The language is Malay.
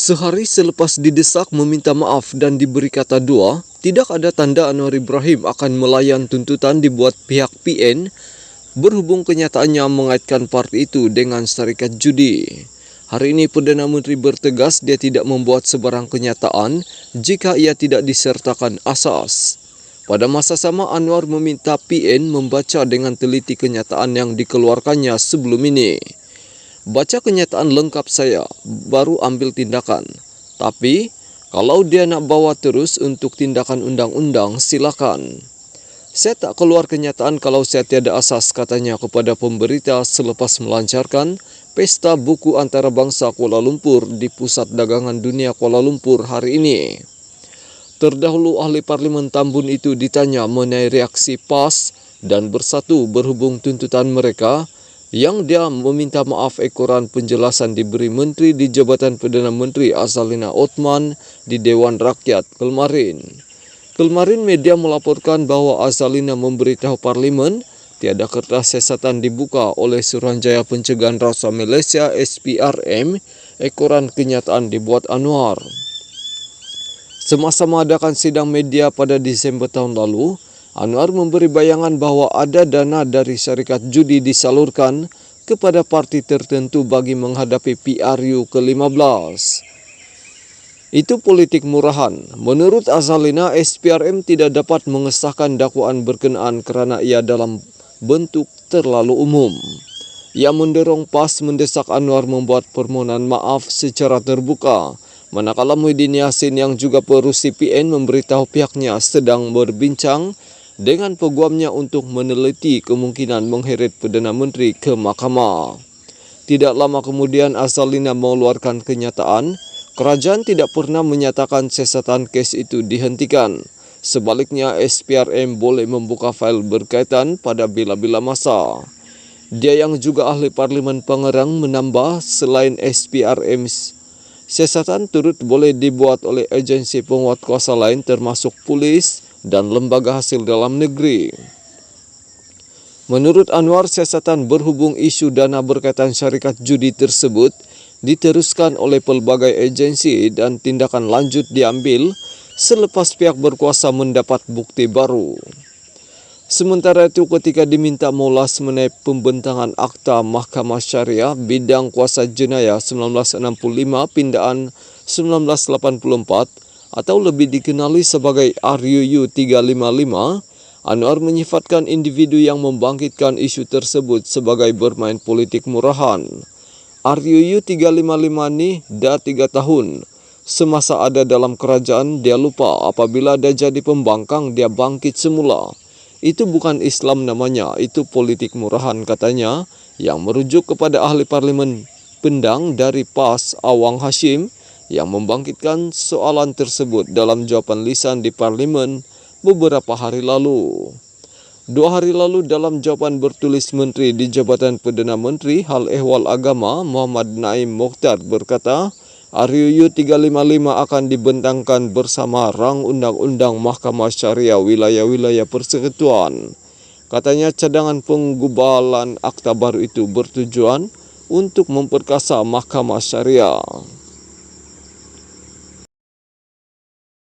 Sehari selepas didesak meminta maaf dan diberi kata dua, tidak ada tanda Anwar Ibrahim akan melayan tuntutan dibuat pihak PN berhubung kenyataannya mengaitkan parti itu dengan syarikat judi. Hari ini Perdana Menteri bertegas dia tidak membuat sebarang kenyataan jika ia tidak disertakan asas. Pada masa sama, Anwar meminta PN membaca dengan teliti kenyataan yang dikeluarkannya sebelum ini. Baca kenyataan lengkap saya, baru ambil tindakan. Tapi, kalau dia nak bawa terus untuk tindakan undang-undang, silakan. Saya tak keluar kenyataan kalau saya tiada asas, katanya kepada pemberita selepas melancarkan Pesta Buku Antarabangsa Kuala Lumpur di Pusat Dagangan Dunia Kuala Lumpur hari ini. Terdahulu ahli Parlimen Tambun itu ditanya mengenai reaksi PAS dan Bersatu berhubung tuntutan mereka yang dia meminta maaf ekoran penjelasan diberi Menteri di Jabatan Perdana Menteri Azalina Othman di Dewan Rakyat kemarin. Kemarin media melaporkan bahawa Azalina memberitahu Parlimen tiada kertas siasatan dibuka oleh Suruhanjaya Pencegahan Rasuah Malaysia SPRM, ekoran kenyataan dibuat Anwar. Semasa mengadakan sidang media pada Disember tahun lalu, Anwar memberi bayangan bahawa ada dana dari syarikat judi disalurkan kepada parti tertentu bagi menghadapi PRU ke-15. Itu politik murahan. Menurut Azalina, SPRM tidak dapat mengesahkan dakwaan berkenaan kerana ia dalam bentuk terlalu umum. Ia mendorong PAS mendesak Anwar membuat permohonan maaf secara terbuka. Manakala Muhyiddin Yassin yang juga perusi PN memberitahu pihaknya sedang berbincang dengan peguamnya untuk meneliti kemungkinan mengheret Perdana Menteri ke mahkamah. Tidak lama kemudian Azalina mengeluarkan kenyataan, kerajaan tidak pernah menyatakan siasatan kes itu dihentikan. Sebaliknya, SPRM boleh membuka fail berkaitan pada bila-bila masa. Dia yang juga ahli Parlimen Pengerang menambah, selain SPRM, siasatan turut boleh dibuat oleh agensi penguatkuasa lain termasuk polis dan lembaga hasil dalam negeri. Menurut Anwar, siasatan berhubung isu dana berkaitan syarikat judi tersebut diteruskan oleh pelbagai agensi dan tindakan lanjut diambil selepas pihak berkuasa mendapat bukti baru. Sementara itu, ketika diminta mengulas mengenai pembentangan Akta Mahkamah Syariah Bidang Kuasa Jenayah 1965 pindaan 1984 atau lebih dikenali sebagai RUU 355, Anwar menyifatkan individu yang membangkitkan isu tersebut sebagai bermain politik murahan. RUU 355 ni dah 3 tahun. Semasa ada dalam kerajaan, dia lupa apabila dia jadi pembangkang, dia bangkit semula. Itu bukan Islam namanya, itu politik murahan, katanya, yang merujuk kepada ahli Parlimen Pendang dari PAS Awang Hashim yang membangkitkan soalan tersebut dalam jawapan lisan di Parlimen beberapa hari lalu. 2 hari lalu dalam jawapan bertulis Menteri di Jabatan Perdana Menteri Hal Ehwal Agama Muhammad Naim Mokhtar berkata, RUU 355 akan dibentangkan bersama rang Undang-Undang Mahkamah Syariah wilayah-wilayah persekutuan. Katanya cadangan penggubalan akta baru itu bertujuan untuk memperkasa Mahkamah Syariah.